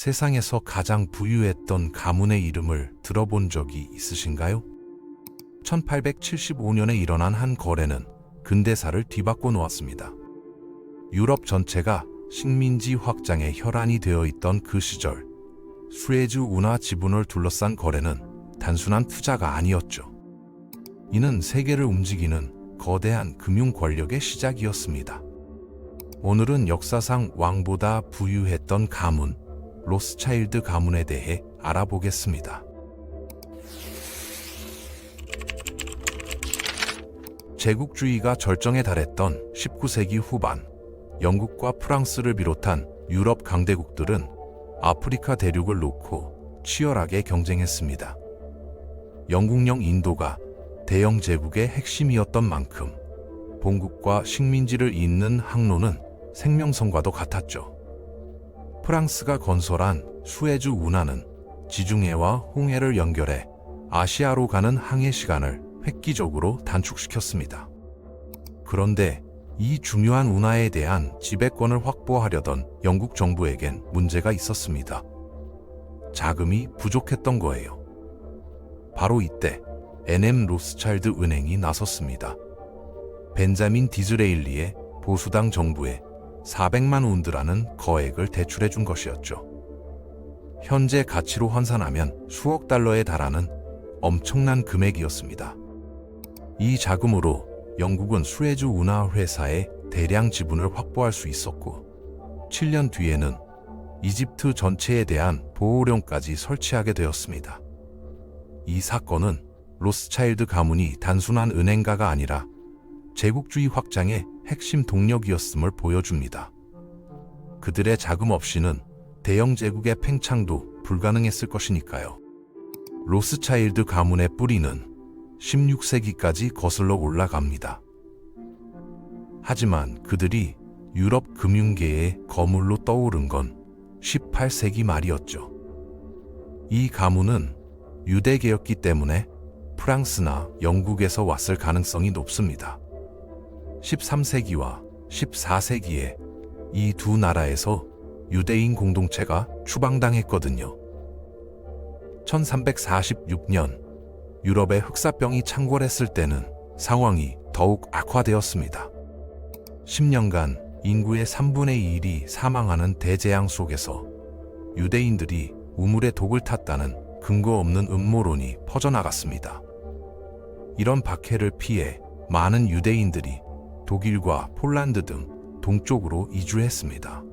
세상에서 가장 부유했던 가문의 이름을 들어본 적이 있으신가요? 1875년에 일어난 한 거래는 근대사를 뒤바꿔 놓았습니다. 유럽 전체가 식민지 확장의 혈안이 되어 있던 그 시절, 수에즈 운하 지분을 둘러싼 거래는 단순한 투자가 아니었죠. 이는 세계를 움직이는 거대한 금융 권력의 시작이었습니다. 오늘은 역사상 왕보다 부유했던 가문, 로스차일드 가문에 대해 알아보겠습니다. 제국주의가 절정에 달했던 19세기 후반, 영국과 프랑스를 비롯한 유럽 강대국들은 아프리카 대륙을 놓고 치열하게 경쟁했습니다. 영국령 인도가 대영 제국의 핵심이었던 만큼 본국과 식민지를 잇는 항로는 생명선과도 같았죠. 프랑스가 건설한 수에즈 운하는 지중해와 홍해를 연결해 아시아로 가는 항해 시간을 획기적으로 단축시켰습니다. 그런데 이 중요한 운하에 대한 지배권을 확보하려던 영국 정부에겐 문제가 있었습니다. 자금이 부족했던 거예요. 바로 이때 NM 로스차일드 은행이 나섰습니다. 벤자민 디즈레일리의 보수당 정부에 400만 운드라는 거액을 대출해 준 것이었죠. 현재 가치로 환산하면 수억 달러에 달하는 엄청난 금액이었습니다. 이 자금으로 영국은 수에즈 운하 회사의 대량 지분을 확보할 수 있었고 7년 뒤에는 이집트 전체에 대한 보호령까지 설치하게 되었습니다. 이 사건은 로스차일드 가문이 단순한 은행가가 아니라 제국주의 확장의 핵심 동력이었음을 보여줍니다. 그들의 자금 없이는 대영 제국의 팽창도 불가능했을 것이니까요. 로스차일드 가문의 뿌리는 16세기까지 거슬러 올라갑니다. 하지만 그들이 유럽 금융계의 거물로 떠오른 건 18세기 말이었죠. 이 가문은 유대계였기 때문에 프랑스나 영국에서 왔을 가능성이 높습니다. 13세기와 14세기에 이 두 나라에서 유대인 공동체가 추방당했거든요. 1346년 유럽의 흑사병이 창궐했을 때는 상황이 더욱 악화되었습니다. 10년간 인구의 3분의 1이 사망하는 대재앙 속에서 유대인들이 우물에 독을 탔다는 근거 없는 음모론이 퍼져나갔습니다. 이런 박해를 피해 많은 유대인들이 독일과 폴란드 등 동쪽으로 이주했습니다.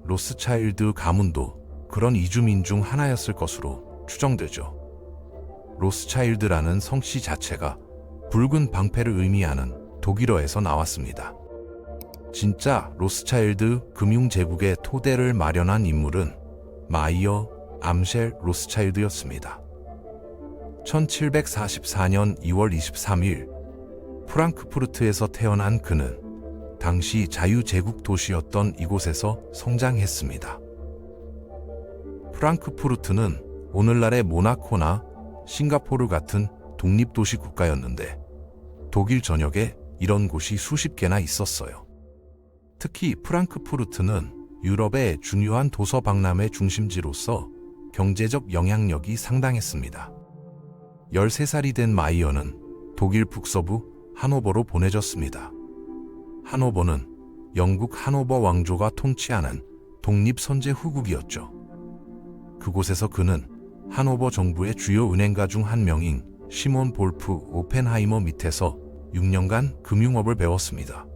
로스차일드 가문도 그런 이주민 중 하나였을 것으로 추정되죠. 로스차일드라는 성씨 자체가 붉은 방패를 의미하는 독일어에서 나왔습니다. 진짜 로스차일드 금융제국의 토대를 마련한 인물은 마이어 암셸 로스차일드였습니다. 1744년 2월 23일 프랑크푸르트에서 태어난 그는 당시 자유제국 도시였던 이곳에서 성장했습니다. 프랑크푸르트는 오늘날의 모나코나 싱가포르 같은 독립도시 국가였는데 독일 전역에 이런 곳이 수십 개나 있었어요. 특히 프랑크푸르트는 유럽의 중요한 도서 박람회 중심지로서 경제적 영향력이 상당했습니다. 13살이 된 마이어는 독일 북서부 하노버로 보내졌습니다. 하노버는 영국 하노버 왕조가 통치하는 독립선제 후국이었죠. 그곳에서 그는 하노버 정부의 주요 은행가 중 한 명인 시몬 볼프 오펜하이머 밑에서 6년간 금융업을 배웠습니다.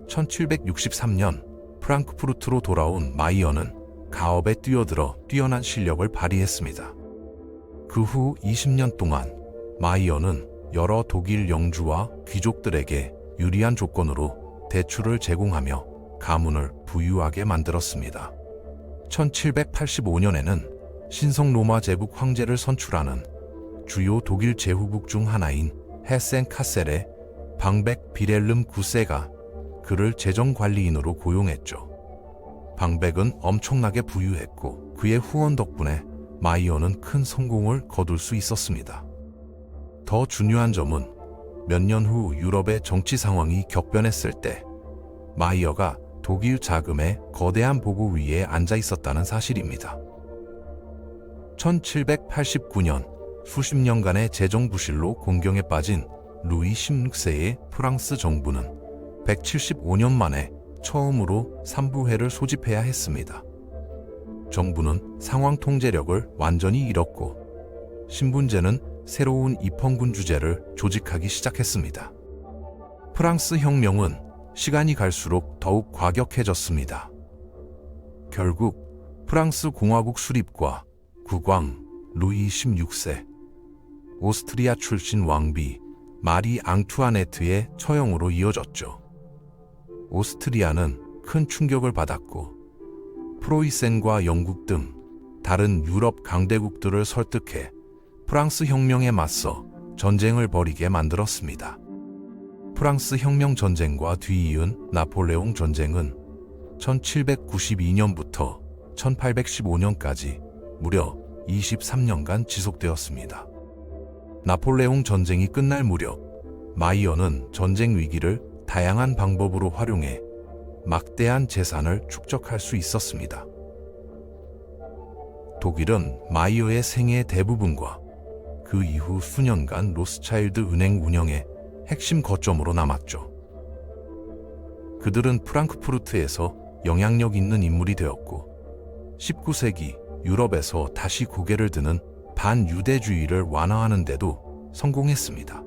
1763년 프랑크푸르트로 돌아온 마이어는 가업에 뛰어들어 뛰어난 실력을 발휘했습니다. 그 후 20년 동안 마이어는 여러 독일 영주와 귀족들에게 유리한 조건으로 대출을 제공하며 가문을 부유하게 만들었습니다. 1785년에는 신성 로마 제국 황제를 선출하는 주요 독일 제후국 중 하나인 헤센 카셀의 방백 비렐름 9세가 그를 재정관리인으로 고용했죠. 방백은 엄청나게 부유했고 그의 후원 덕분에 마이어는 큰 성공을 거둘 수 있었습니다. 더 중요한 점은 몇 년 후 유럽의 정치 상황이 격변했을 때 마이어가 독일 자금의 거대한 보고 위에 앉아 있었다는 사실입니다. 1789년 수십 년간의 재정 부실로 공경에 빠진 루이 16세의 프랑스 정부는 175년 만에 처음으로 삼부회를 소집해야 했습니다. 정부는 상황 통제력을 완전히 잃었고 신분제는 새로운 입헌군 주제를 조직하기 시작했습니다. 프랑스 혁명은 시간이 갈수록 더욱 과격해졌습니다. 결국 프랑스 공화국 수립과 국왕 루이 16세, 오스트리아 출신 왕비 마리 앙투아네트의 처형으로 이어졌죠. 오스트리아는 큰 충격을 받았고 프로이센과 영국 등 다른 유럽 강대국들을 설득해 프랑스 혁명에 맞서 전쟁을 벌이게 만들었습니다. 프랑스 혁명 전쟁과 뒤이은 나폴레옹 전쟁은 1792년부터 1815년까지 무려 23년간 지속되었습니다. 나폴레옹 전쟁이 끝날 무렵 마이어는 전쟁 위기를 다양한 방법으로 활용해 막대한 재산을 축적할 수 있었습니다. 독일은 마이어의 생애 대부분과 그 이후 수년간 로스차일드 은행 운영의 핵심 거점으로 남았죠. 그들은 프랑크푸르트에서 영향력 있는 인물이 되었고 19세기 유럽에서 다시 고개를 드는 반유대주의를 완화하는 데도 성공했습니다.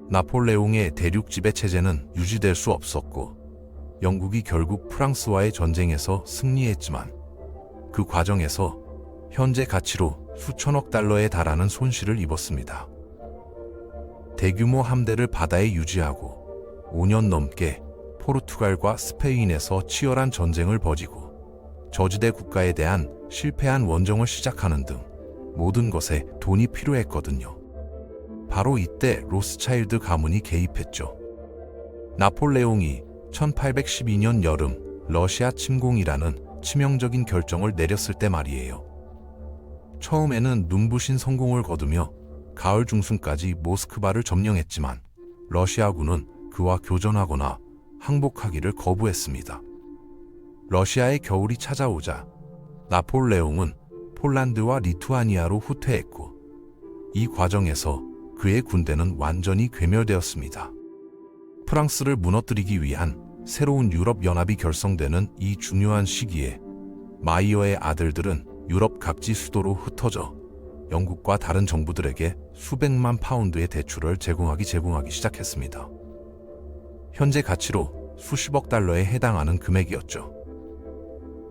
나폴레옹의 대륙 지배 체제는 유지될 수 없었고 영국이 결국 프랑스와의 전쟁에서 승리했지만 그 과정에서 현재 가치로 수천억 달러에 달하는 손실을 입었습니다. 대규모 함대를 바다에 유지하고 5년 넘게 포르투갈과 스페인에서 치열한 전쟁을 벌이고 저지대 국가에 대한 실패한 원정을 시작하는 등 모든 것에 돈이 필요했거든요. 바로 이때 로스차일드 가문이 개입했죠. 나폴레옹이 1812년 여름 러시아 침공이라는 치명적인 결정을 내렸을 때 말이에요. 처음에는 눈부신 성공을 거두며 가을 중순까지 모스크바를 점령했지만 러시아군은 그와 교전하거나 항복하기를 거부했습니다. 러시아의 겨울이 찾아오자 나폴레옹은 폴란드와 리투아니아로 후퇴했고 이 과정에서 그의 군대는 완전히 괴멸되었습니다. 프랑스를 무너뜨리기 위한 새로운 유럽 연합이 결성되는 이 중요한 시기에 마이어의 아들들은 유럽 각지 수도로 흩어져 영국과 다른 정부들에게 수백만 파운드의 대출을 제공하기 시작했습니다. 현재 가치로 수십억 달러에 해당하는 금액이었죠.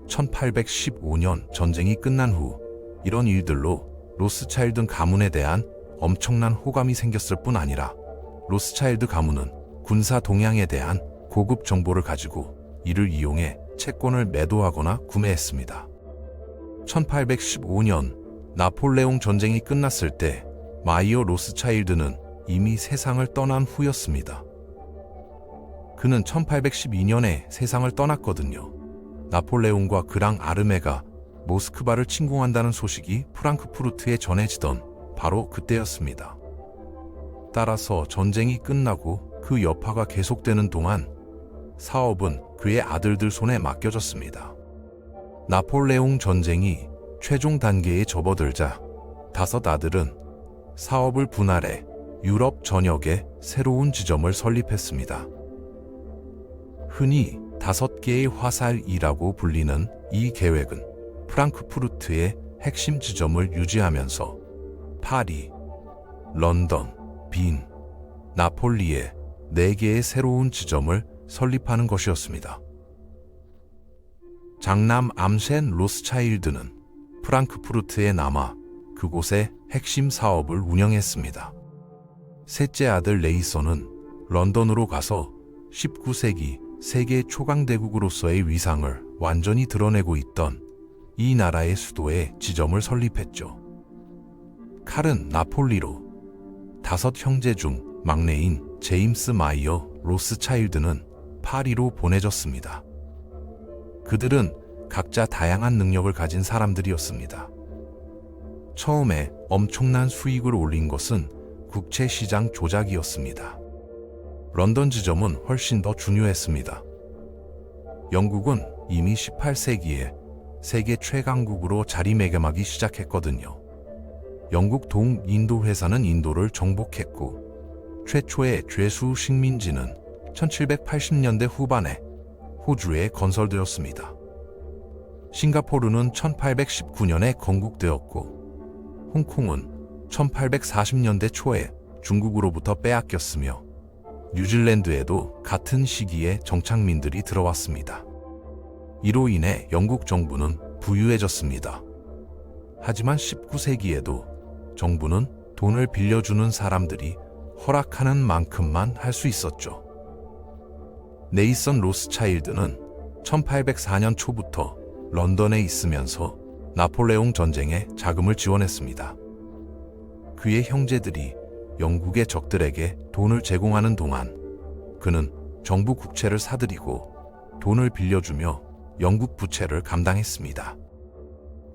1815년 전쟁이 끝난 후 이런 일들로 로스차일드 가문에 대한 엄청난 호감이 생겼을 뿐 아니라 로스차일드 가문은 군사 동향에 대한 고급 정보를 가지고 이를 이용해 채권을 매도하거나 구매했습니다. 1815년 나폴레옹 전쟁이 끝났을 때 마이어 로스차일드는 이미 세상을 떠난 후였습니다. 그는 1812년에 세상을 떠났거든요. 나폴레옹과 그랑 아르메가 모스크바를 침공한다는 소식이 프랑크푸르트에 전해지던 바로 그때였습니다. 따라서 전쟁이 끝나고 그 여파가 계속되는 동안 사업은 그의 아들들 손에 맡겨졌습니다. 나폴레옹 전쟁이 최종 단계에 접어들자 다섯 아들은 사업을 분할해 유럽 전역에 새로운 지점을 설립했습니다. 흔히 5개의 화살이라고 불리는 이 계획은 프랑크푸르트의 핵심 지점을 유지하면서 파리, 런던, 빈, 나폴리에 4개의 새로운 지점을 설립하는 것이었습니다. 장남 암센 로스차일드는 프랑크푸르트에 남아 그곳의 핵심 사업을 운영했습니다. 셋째 아들 레이서는 런던으로 가서 19세기 세계 초강대국으로서의 위상을 완전히 드러내고 있던 이 나라의 수도에 지점을 설립했죠. 칼은 나폴리로, 5 형제 중 막내인 제임스 마이어 로스차일드는 파리로 보내졌습니다. 그들은 각자 다양한 능력을 가진 사람들이었습니다. 처음에 엄청난 수익을 올린 것은 국채시장 조작이었습니다. 런던 지점은 훨씬 더 중요했습니다. 영국은 이미 18세기에 세계 최강국으로 자리매김하기 시작했거든요. 영국 동인도 회사는 인도를 정복했고 최초의 죄수 식민지는 1780년대 후반에 호주에 건설되었습니다. 싱가포르는 1819년에 건국되었고 홍콩은 1840년대 초에 중국으로부터 빼앗겼으며 뉴질랜드에도 같은 시기에 정착민들이 들어왔습니다. 이로 인해 영국 정부는 부유해졌습니다. 하지만 19세기에도 정부는 돈을 빌려주는 사람들이 허락하는 만큼만 할 수 있었죠. 네이선 로스차일드는 1804년 초부터 런던에 있으면서 나폴레옹 전쟁에 자금을 지원했습니다. 그의 형제들이 영국의 적들에게 돈을 제공하는 동안 그는 정부 국채를 사들이고 돈을 빌려주며 영국 부채를 감당했습니다.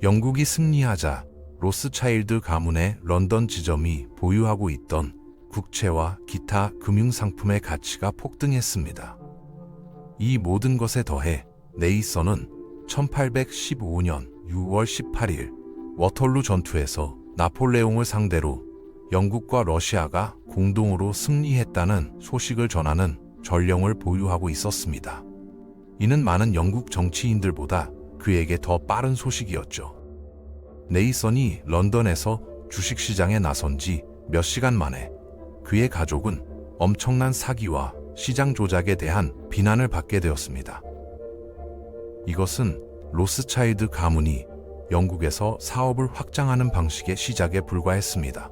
영국이 승리하자 로스차일드 가문의 런던 지점이 보유하고 있던 국채와 기타 금융상품의 가치가 폭등했습니다. 이 모든 것에 더해 네이선은 1815년 6월 18일 워털루 전투에서 나폴레옹을 상대로 영국과 러시아가 공동으로 승리했다는 소식을 전하는 전령을 보유하고 있었습니다. 이는 많은 영국 정치인들보다 그에게 더 빠른 소식이었죠. 네이선이 런던에서 주식시장에 나선 지 몇 시간 만에 그의 가족은 엄청난 사기와 시장 조작에 대한 비난을 받게 되었습니다. 이것은 로스차일드 가문이 영국에서 사업을 확장하는 방식의 시작에 불과했습니다.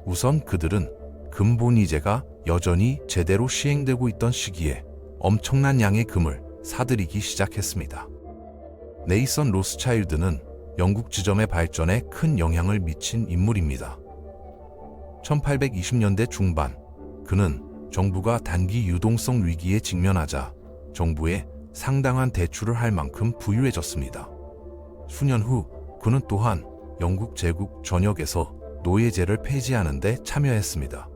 우선 그들은 금본위제가 여전히 제대로 시행되고 있던 시기에 엄청난 양의 금을 사들이기 시작했습니다. 네이선 로스차일드는 영국 지점의 발전에 큰 영향을 미친 인물입니다. 1820년대 중반, 그는 정부가 단기 유동성 위기에 직면하자 정부에 상당한 대출을 할 만큼 부유해졌습니다. 수년 후 그는 또한 영국 제국 전역에서 노예제를 폐지하는 데 참여했습니다.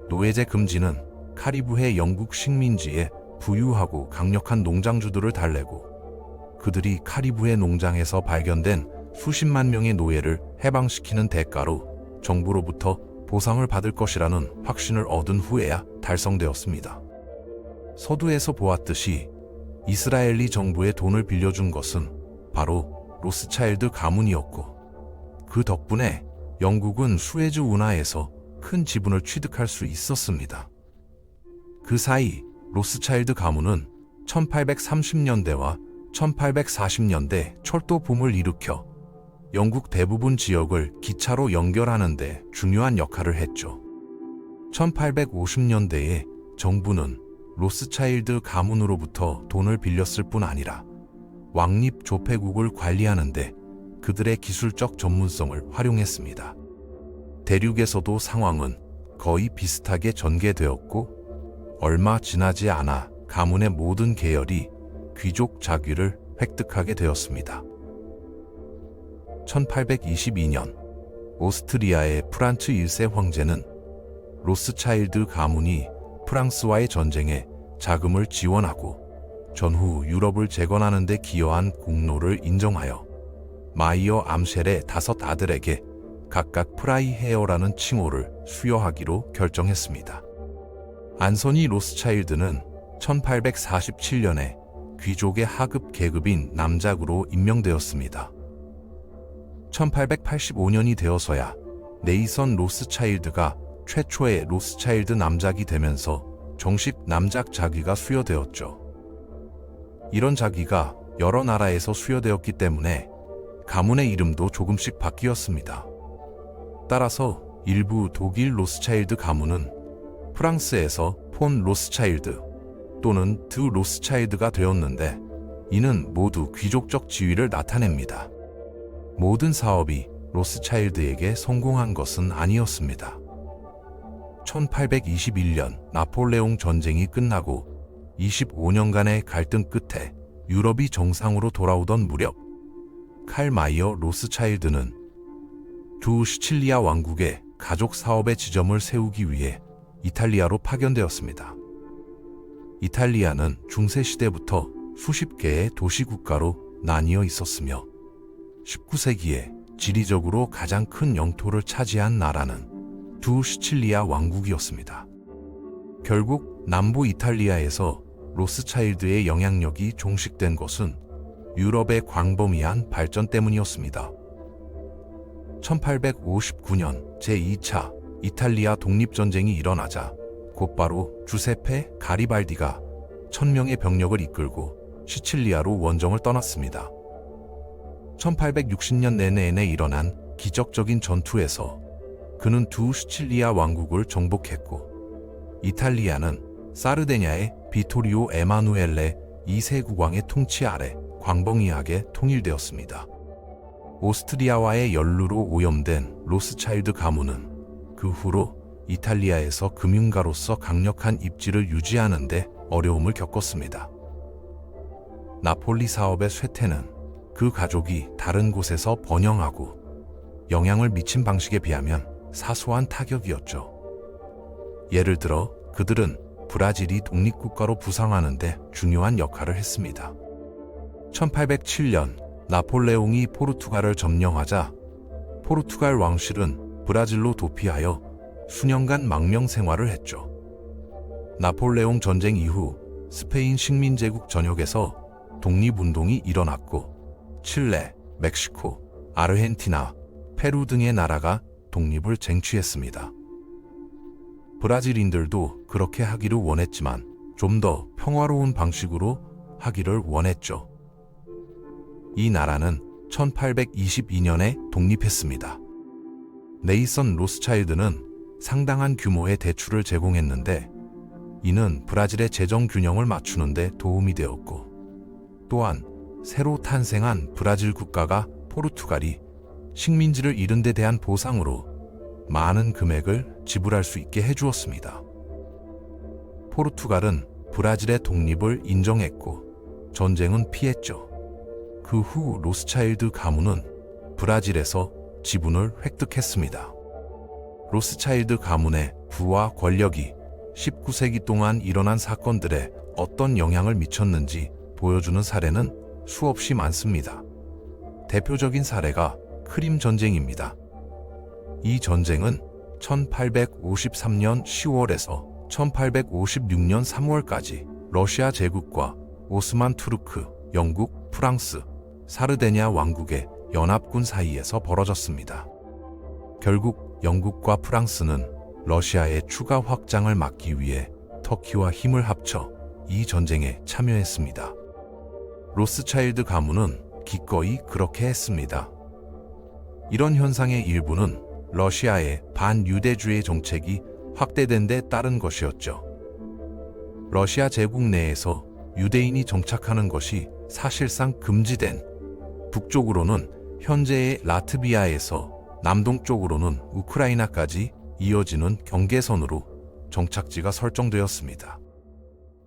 노예제 금지는 카리브해 영국 식민지에 부유하고 강력한 농장주들을 달래고 그들이 카리브해 농장에서 발견된 수십만 명의 노예를 해방시키는 대가로 정부로부터 보상을 받을 것이라는 확신을 얻은 후에야 달성되었습니다. 서두에서 보았듯이 이스라엘리 정부에 돈을 빌려준 것은 바로 로스차일드 가문이었고 그 덕분에 영국은 수에즈 운하에서 큰 지분을 취득할 수 있었습니다. 그 사이 로스차일드 가문은 1830년대와 1840년대 철도 붐을 일으켜 영국 대부분 지역을 기차로 연결하는 데 중요한 역할을 했죠. 1850년대에 정부는 로스차일드 가문으로부터 돈을 빌렸을 뿐 아니라 왕립 조폐국을 관리하는 데 그들의 기술적 전문성을 활용했습니다. 대륙에서도 상황은 거의 비슷하게 전개되었고 얼마 지나지 않아 가문의 모든 계열이 귀족 자귀를 획득하게 되었습니다. 1822년 오스트리아의 프란츠 1세 황제는 로스차일드 가문이 프랑스와의 전쟁에 자금을 지원하고 전후 유럽을 재건하는 데 기여한 공로를 인정하여 마이어 암쉘의 5 아들에게 각각 프라이헤어라는 칭호를 수여하기로 결정했습니다. 안소니 로스차일드는 1847년에 귀족의 하급 계급인 남작으로 임명되었습니다. 1885년이 되어서야 네이선 로스차일드가 최초의 로스차일드 남작이 되면서 정식 남작 자귀가 수여되었죠. 이런 자귀가 여러 나라에서 수여되었기 때문에 가문의 이름도 조금씩 바뀌었습니다. 따라서 일부 독일 로스차일드 가문은 프랑스에서 폰 로스차일드 또는 드 로스차일드가 되었는데 이는 모두 귀족적 지위를 나타냅니다. 모든 사업이 로스차일드에게 성공한 것은 아니었습니다. 1821년 나폴레옹 전쟁이 끝나고 25년간의 갈등 끝에 유럽이 정상으로 돌아오던 무렵 칼 마이어 로스차일드는 두 시칠리아 왕국의 가족 사업의 지점을 세우기 위해 이탈리아로 파견되었습니다. 이탈리아는 중세 시대부터 수십 개의 도시국가로 나뉘어 있었으며 19세기에 지리적으로 가장 큰 영토를 차지한 나라는 두 시칠리아 왕국이었습니다. 결국 남부 이탈리아에서 로스차일드의 영향력이 종식된 것은 유럽의 광범위한 발전 때문이었습니다. 1859년 제2차 이탈리아 독립전쟁이 일어나자 곧바로 주세페 가리발디가 1000명의 병력을 이끌고 시칠리아로 원정을 떠났습니다. 1860년 내내에 일어난 기적적인 전투에서 그는 두 시칠리아 왕국을 정복했고 이탈리아는 사르데냐의 비토리오 에마누엘레 2세 국왕의 통치 아래 광범위하게 통일되었습니다. 오스트리아와의 연루로 오염된 로스차일드 가문은 그 후로 이탈리아에서 금융가로서 강력한 입지를 유지하는 데 어려움을 겪었습니다. 나폴리 사업의 쇠퇴는 그 가족이 다른 곳에서 번영하고 영향을 미친 방식에 비하면 사소한 타격이었죠. 예를 들어 그들은 브라질이 독립국가로 부상하는 데 중요한 역할을 했습니다. 1807년 나폴레옹이 포르투갈을 점령하자 포르투갈 왕실은 브라질로 도피하여 수년간 망명 생활을 했죠. 나폴레옹 전쟁 이후 스페인 식민제국 전역에서 독립운동이 일어났고 칠레, 멕시코, 아르헨티나, 페루 등의 나라가 독립을 쟁취했습니다. 브라질인들도 그렇게 하기를 원했지만 좀 더 평화로운 방식으로 하기를 원했죠. 이 나라는 1822년에 독립했습니다. 네이선 로스차일드는 상당한 규모의 대출을 제공했는데 이는 브라질의 재정 균형을 맞추는 데 도움이 되었고 또한 새로 탄생한 브라질 국가가 포르투갈이 식민지를 잃은 데 대한 보상으로 많은 금액을 지불할 수 있게 해주었습니다. 포르투갈은 브라질의 독립을 인정했고 전쟁은 피했죠. 그 후 로스차일드 가문은 브라질에서 지분을 획득했습니다. 로스차일드 가문의 부와 권력이 19세기 동안 일어난 사건들에 어떤 영향을 미쳤는지 보여주는 사례는 수없이 많습니다. 대표적인 사례가 크림 전쟁입니다. 이 전쟁은 1853년 10월에서 1856년 3월까지 러시아 제국과 오스만 투르크, 영국, 프랑스, 사르데냐 왕국의 연합군 사이에서 벌어졌습니다. 결국 영국과 프랑스는 러시아의 추가 확장을 막기 위해 터키와 힘을 합쳐 이 전쟁에 참여했습니다. 로스차일드 가문은 기꺼이 그렇게 했습니다. 이런 현상의 일부는 러시아의 반유대주의 정책이 확대된 데 따른 것이었죠. 러시아 제국 내에서 유대인이 정착하는 것이 사실상 금지된 북쪽으로는 현재의 라트비아에서 남동쪽으로는 우크라이나까지 이어지는 경계선으로 정착지가 설정되었습니다.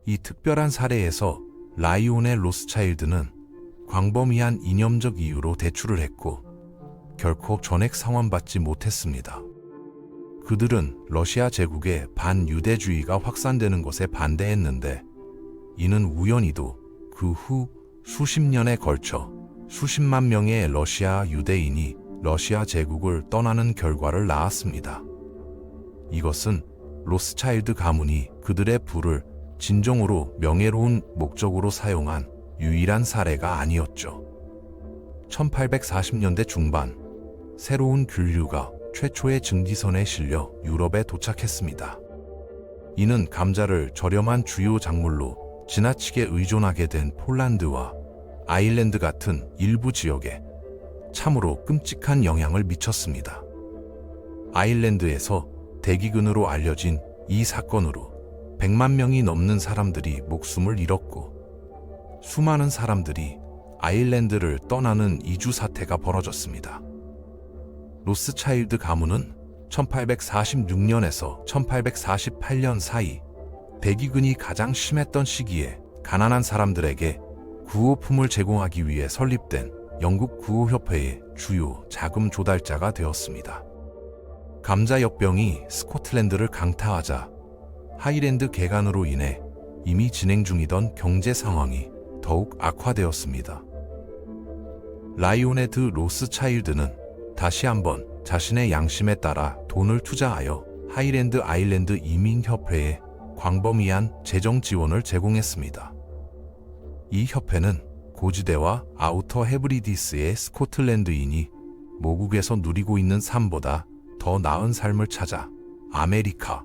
이 특별한 사례에서 라이온의 로스차일드는 광범위한 이념적 이유로 대출을 했고 결코 전액 상환받지 못했습니다. 그들은 러시아 제국의 반유대주의가 확산되는 것에 반대했는데 이는 우연히도 그 후 수십 년에 걸쳐 수십만 명의 러시아 유대인이 러시아 제국을 떠나는 결과를 낳았습니다. 이것은 로스차일드 가문이 그들의 부를 진정으로 명예로운 목적으로 사용한 유일한 사례가 아니었죠. 1840년대 중반, 새로운 균류가 최초의 증기선에 실려 유럽에 도착했습니다. 이는 감자를 저렴한 주요 작물로 지나치게 의존하게 된 폴란드와 아일랜드 같은 일부 지역에 참으로 끔찍한 영향을 미쳤습니다. 아일랜드에서 대기근으로 알려진 이 사건으로 100만 명이 넘는 사람들이 목숨을 잃었고 수많은 사람들이 아일랜드를 떠나는 이주 사태가 벌어졌습니다. 로스차일드 가문은 1846년에서 1848년 사이 대기근이 가장 심했던 시기에 가난한 사람들에게 구호품을 제공하기 위해 설립된 영국 구호협회의 주요 자금 조달자가 되었습니다. 감자역병이 스코틀랜드를 강타하자 하이랜드 개간으로 인해 이미 진행 중이던 경제 상황이 더욱 악화되었습니다. 라이오네 드 로스차일드는 다시 한번 자신의 양심에 따라 돈을 투자하여 하이랜드 아일랜드 이민협회에 광범위한 재정 지원을 제공했습니다. 이 협회는 고지대와 아우터 헤브리디스의 스코틀랜드인이 모국에서 누리고 있는 삶보다 더 나은 삶을 찾아 아메리카,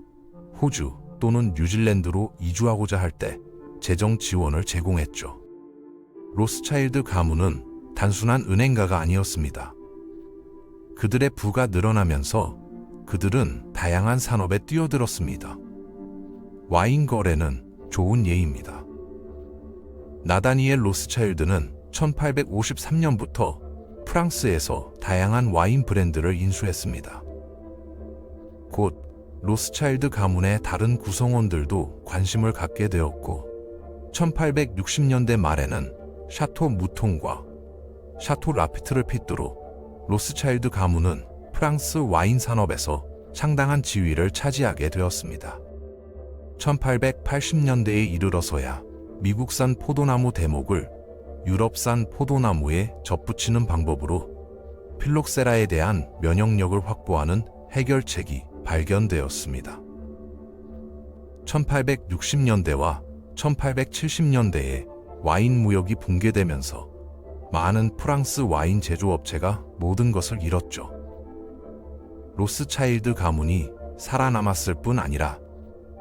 호주 또는 뉴질랜드로 이주하고자 할 때 재정 지원을 제공했죠. 로스차일드 가문은 단순한 은행가가 아니었습니다. 그들의 부가 늘어나면서 그들은 다양한 산업에 뛰어들었습니다. 와인 거래는 좋은 예입니다. 나다니엘 로스차일드는 1853년부터 프랑스에서 다양한 와인 브랜드를 인수했습니다. 곧 로스차일드 가문의 다른 구성원들도 관심을 갖게 되었고 1860년대 말에는 샤토 무통과 샤토 라피트를 필두로 로스차일드 가문은 프랑스 와인 산업에서 상당한 지위를 차지하게 되었습니다. 1880년대에 이르러서야 미국산 포도나무 대목을 유럽산 포도나무에 접붙이는 방법으로 필록세라에 대한 면역력을 확보하는 해결책이 발견되었습니다. 1860년대와 1870년대에 와인 무역이 붕괴되면서 많은 프랑스 와인 제조업체가 모든 것을 잃었죠. 로스차일드 가문이 살아남았을 뿐 아니라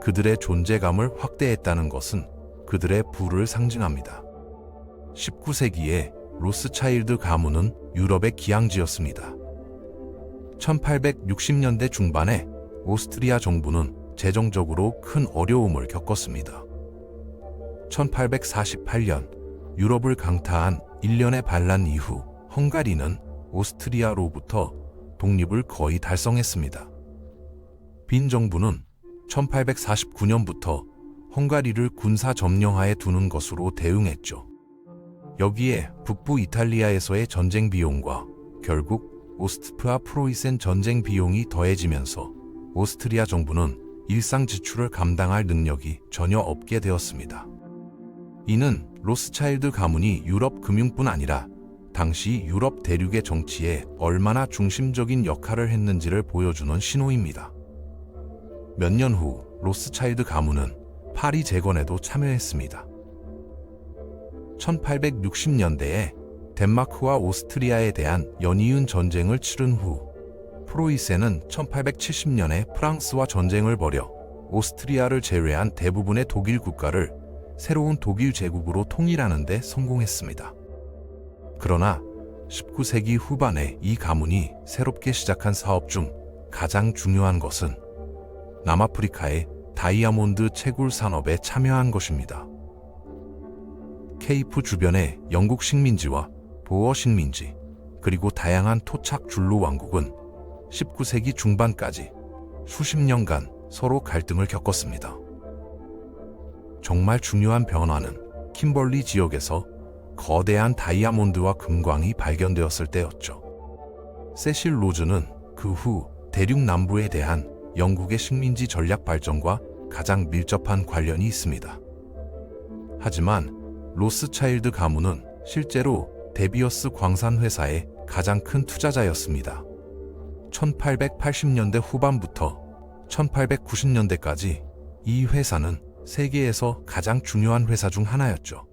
그들의 존재감을 확대했다는 것은 그들의 부를 상징합니다. 19세기에 로스차일드 가문은 유럽의 기항지였습니다. 1860년대 중반에 오스트리아 정부는 재정적으로 큰 어려움을 겪었습니다. 1848년 유럽을 강타한 일련의 반란 이후 헝가리는 오스트리아로부터 독립을 거의 달성했습니다. 빈 정부는 1849년부터 헝가리를 군사 점령하에 두는 것으로 대응했죠. 여기에 북부 이탈리아에서의 전쟁 비용과 결국 오스트프아 프로이센 전쟁 비용이 더해지면서 오스트리아 정부는 일상 지출을 감당할 능력이 전혀 없게 되었습니다. 이는 로스차일드 가문이 유럽 금융뿐 아니라 당시 유럽 대륙의 정치에 얼마나 중심적인 역할을 했는지를 보여주는 신호입니다. 몇 년 후 로스차일드 가문은 파리 재건에도 참여했습니다. 1860년대에 덴마크와 오스트리아에 대한 연이은 전쟁을 치른 후 프로이센은 1870년에 프랑스와 전쟁을 벌여 오스트리아를 제외한 대부분의 독일 국가를 새로운 독일 제국으로 통일하는 데 성공했습니다. 그러나 19세기 후반에 이 가문이 새롭게 시작한 사업 중 가장 중요한 것은 남아프리카의 다이아몬드 채굴 산업에 참여한 것입니다. 케이프 주변의 영국 식민지와 보어 식민지, 그리고 다양한 토착 줄로 왕국은 19세기 중반까지 수십 년간 서로 갈등을 겪었습니다. 정말 중요한 변화는 킴벌리 지역에서 거대한 다이아몬드와 금광이 발견되었을 때였죠. 세실 로즈는 그 후 대륙 남부에 대한 영국의 식민지 전략 발전과 가장 밀접한 관련이 있습니다. 하지만 로스차일드 가문은 실제로 데비어스 광산 회사의 가장 큰 투자자였습니다. 1880년대 후반부터 1890년대까지 이 회사는 세계에서 가장 중요한 회사 중 하나였죠.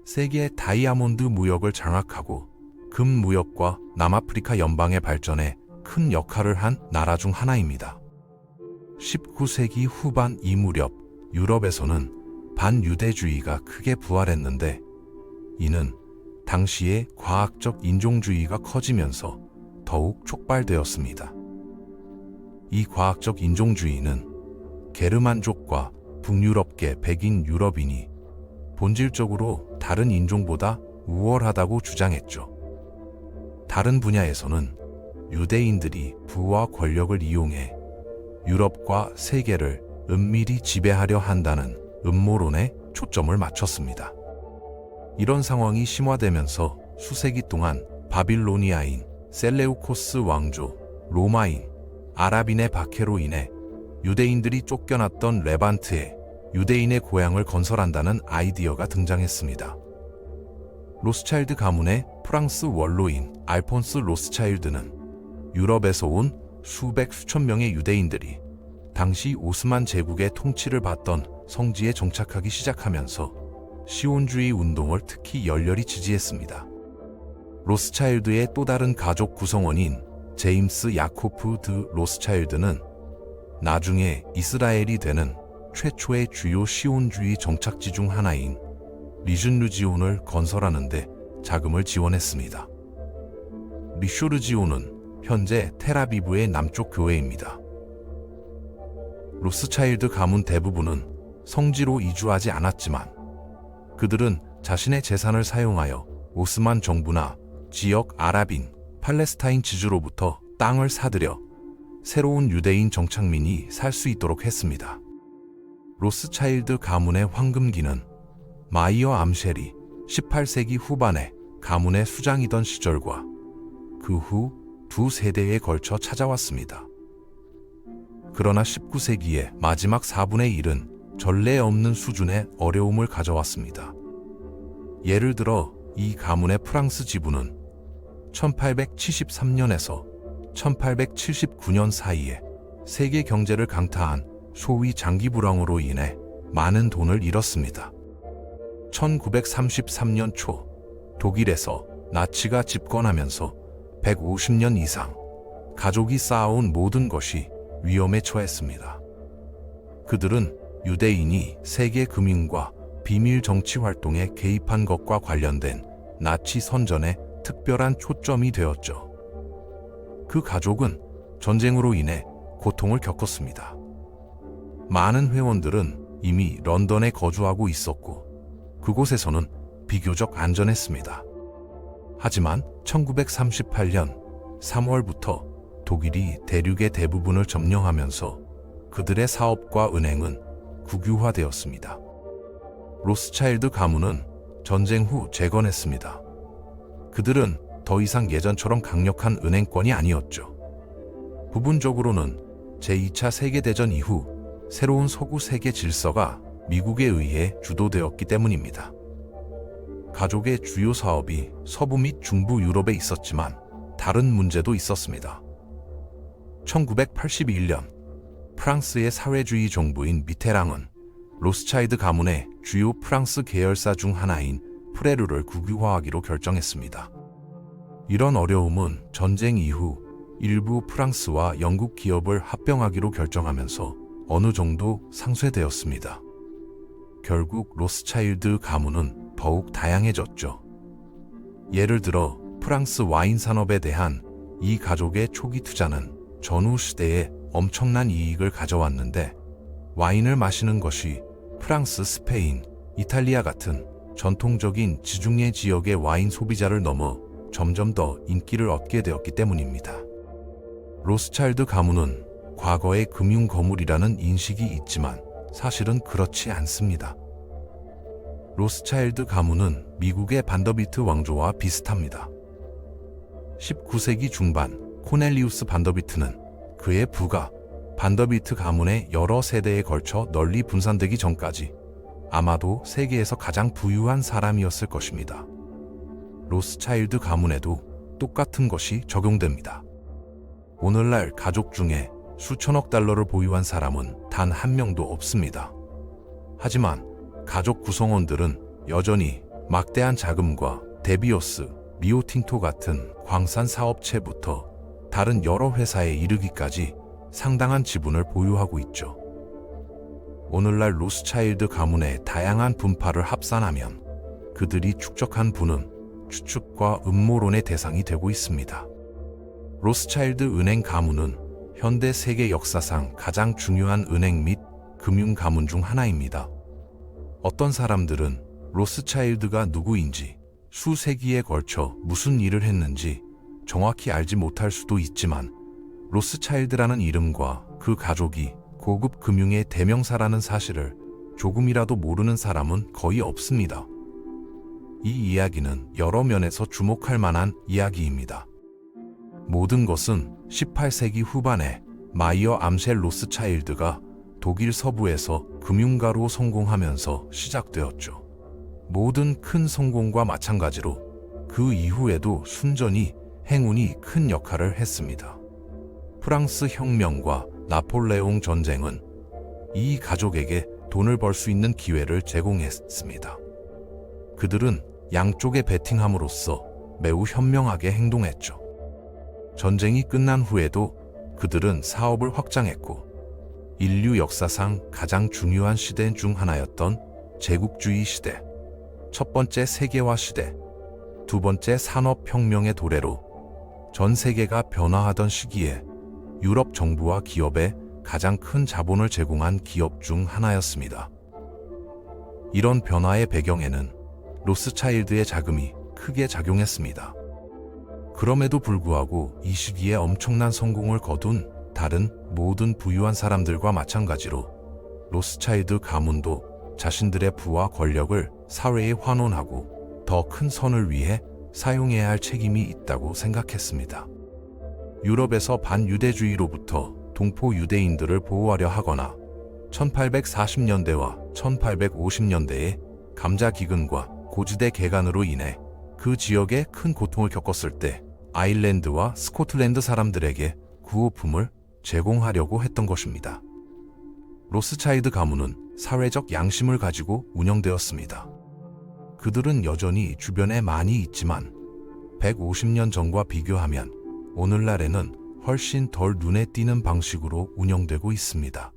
세계 다이아몬드 무역을 장악하고 금 무역과 남아프리카 연방의 발전에 큰 역할을 한 나라 중 하나입니다. 19세기 후반 이 무렵 유럽에서는 반유대주의가 크게 부활했는데 이는 당시의 과학적 인종주의가 커지면서 더욱 촉발되었습니다. 이 과학적 인종주의는 게르만족과 북유럽계 백인 유럽인이 본질적으로 다른 인종보다 우월하다고 주장했죠. 다른 분야에서는 유대인들이 부와 권력을 이용해 유럽과 세계를 은밀히 지배하려 한다는 음모론에 초점을 맞췄습니다. 이런 상황이 심화되면서 수세기 동안 바빌로니아인, 셀레우코스 왕조, 로마인, 아랍인의 박해로 인해 유대인들이 쫓겨났던 레반트에 유대인의 고향을 건설한다는 아이디어가 등장했습니다. 로스차일드 가문의 프랑스 원로인 알폰스 로스차일드는 유럽에서 온 수천 명의 유대인들이 당시 오스만 제국의 통치를 받던 성지에 정착하기 시작하면서 시온주의 운동을 특히 열렬히 지지했습니다. 로스차일드의 또 다른 가족 구성원인 제임스 야코프 드 로스차일드는 나중에 이스라엘이 되는 최초의 주요 시온주의 정착지 중 하나인 리슈르지온을 건설하는데 자금을 지원했습니다. 리슈르지온은 현재 텔아비브의 남쪽 교회입니다. 로스차일드 가문 대부분은 성지로 이주하지 않았지만 그들은 자신의 재산을 사용하여 오스만 정부나 지역 아랍인, 팔레스타인 지주로부터 땅을 사들여 새로운 유대인 정착민이 살 수 있도록 했습니다. 로스차일드 가문의 황금기는 마이어 암쉘이 18세기 후반에 가문의 수장이던 시절과 그 후 두 세대에 걸쳐 찾아왔습니다. 그러나 19세기의 마지막 4분의 1은 전례 없는 수준의 어려움을 가져왔습니다. 예를 들어 이 가문의 프랑스 지부는 1873년에서 1879년 사이에 세계 경제를 강타한 소위 장기불황으로 인해 많은 돈을 잃었습니다. 1933년 초 독일에서 나치가 집권하면서 150년 이상 가족이 쌓아온 모든 것이 위험에 처했습니다. 그들은 유대인이 세계 금융과 비밀 정치 활동에 개입한 것과 관련된 나치 선전에 특별한 초점이 되었죠. 그 가족은 전쟁으로 인해 고통을 겪었습니다. 많은 회원들은 이미 런던에 거주하고 있었고 그곳에서는 비교적 안전했습니다. 하지만 1938년 3월부터 독일이 대륙의 대부분을 점령하면서 그들의 사업과 은행은 국유화되었습니다. 로스차일드 가문은 전쟁 후 재건했습니다. 그들은 더 이상 예전처럼 강력한 은행권이 아니었죠. 부분적으로는 제2차 세계대전 이후 새로운 서구 세계 질서가 미국에 의해 주도되었기 때문입니다. 가족의 주요 사업이 서부 및 중부 유럽에 있었지만 다른 문제도 있었습니다. 1981년 프랑스의 사회주의 정부인 미테랑은 로스차일드 가문의 주요 프랑스 계열사 중 하나인 프레르를 국유화하기로 결정했습니다. 이런 어려움은 전쟁 이후 일부 프랑스와 영국 기업을 합병하기로 결정하면서 어느 정도 상쇄되었습니다. 결국 로스차일드 가문은 더욱 다양해졌죠. 예를 들어 프랑스 와인 산업에 대한 이 가족의 초기 투자는 전후 시대에 엄청난 이익을 가져왔는데 와인을 마시는 것이 프랑스, 스페인, 이탈리아 같은 전통적인 지중해 지역의 와인 소비자를 넘어 점점 더 인기를 얻게 되었기 때문입니다. 로스차일드 가문은 과거의 금융 거물이라는 인식이 있지만 사실은 그렇지 않습니다. 로스차일드 가문은 미국의 반더비트 왕조와 비슷합니다. 19세기 중반 코넬리우스 반더비트는 그의 부가 반더비트 가문의 여러 세대에 걸쳐 널리 분산되기 전까지 아마도 세계에서 가장 부유한 사람이었을 것입니다. 로스차일드 가문에도 똑같은 것이 적용됩니다. 오늘날 가족 중에 수천억 달러를 보유한 사람은 단 한 명도 없습니다. 하지만 가족 구성원들은 여전히 막대한 자금과 데비오스, 리오팅토 같은 광산 사업체부터 다른 여러 회사에 이르기까지 상당한 지분을 보유하고 있죠. 오늘날 로스차일드 가문의 다양한 분파를 합산하면 그들이 축적한 부는 추측과 음모론의 대상이 되고 있습니다. 로스차일드 은행 가문은 현대 세계 역사상 가장 중요한 은행 및 금융 가문 중 하나입니다. 어떤 사람들은 로스차일드가 누구인지, 수세기에 걸쳐 무슨 일을 했는지 정확히 알지 못할 수도 있지만 로스차일드라는 이름과 그 가족이 고급 금융의 대명사라는 사실을 조금이라도 모르는 사람은 거의 없습니다. 이 이야기는 여러 면에서 주목할 만한 이야기입니다. 모든 것은 18세기 후반에 마이어 암쉘 로스차일드가 독일 서부에서 금융가로 성공하면서 시작되었죠. 모든 큰 성공과 마찬가지로 그 이후에도 순전히 행운이 큰 역할을 했습니다. 프랑스 혁명과 나폴레옹 전쟁은 이 가족에게 돈을 벌 수 있는 기회를 제공했습니다. 그들은 양쪽에 베팅함으로써 매우 현명하게 행동했죠. 전쟁이 끝난 후에도 그들은 사업을 확장했고 인류 역사상 가장 중요한 시대 중 하나였던 제국주의 시대, 첫 번째 세계화 시대, 두 번째 산업혁명의 도래로 전 세계가 변화하던 시기에 유럽 정부와 기업에 가장 큰 자본을 제공한 기업 중 하나였습니다. 이런 변화의 배경에는 로스차일드의 자금이 크게 작용했습니다. 그럼에도 불구하고 이 시기에 엄청난 성공을 거둔 다른 모든 부유한 사람들과 마찬가지로 로스차일드 가문도 자신들의 부와 권력을 사회에 환원하고 더 큰 선을 위해 사용해야 할 책임이 있다고 생각했습니다. 유럽에서 반유대주의로부터 동포 유대인들을 보호하려 하거나 1840년대와 1850년대에 감자 기근과 고지대 개간으로 인해 그 지역에 큰 고통을 겪었을 때 아일랜드와 스코틀랜드 사람들에게 구호품을 제공하려고 했던 것입니다. 로스차일드 가문은 사회적 양심을 가지고 운영되었습니다. 그들은 여전히 주변에 많이 있지만 150년 전과 비교하면 오늘날에는 훨씬 덜 눈에 띄는 방식으로 운영되고 있습니다.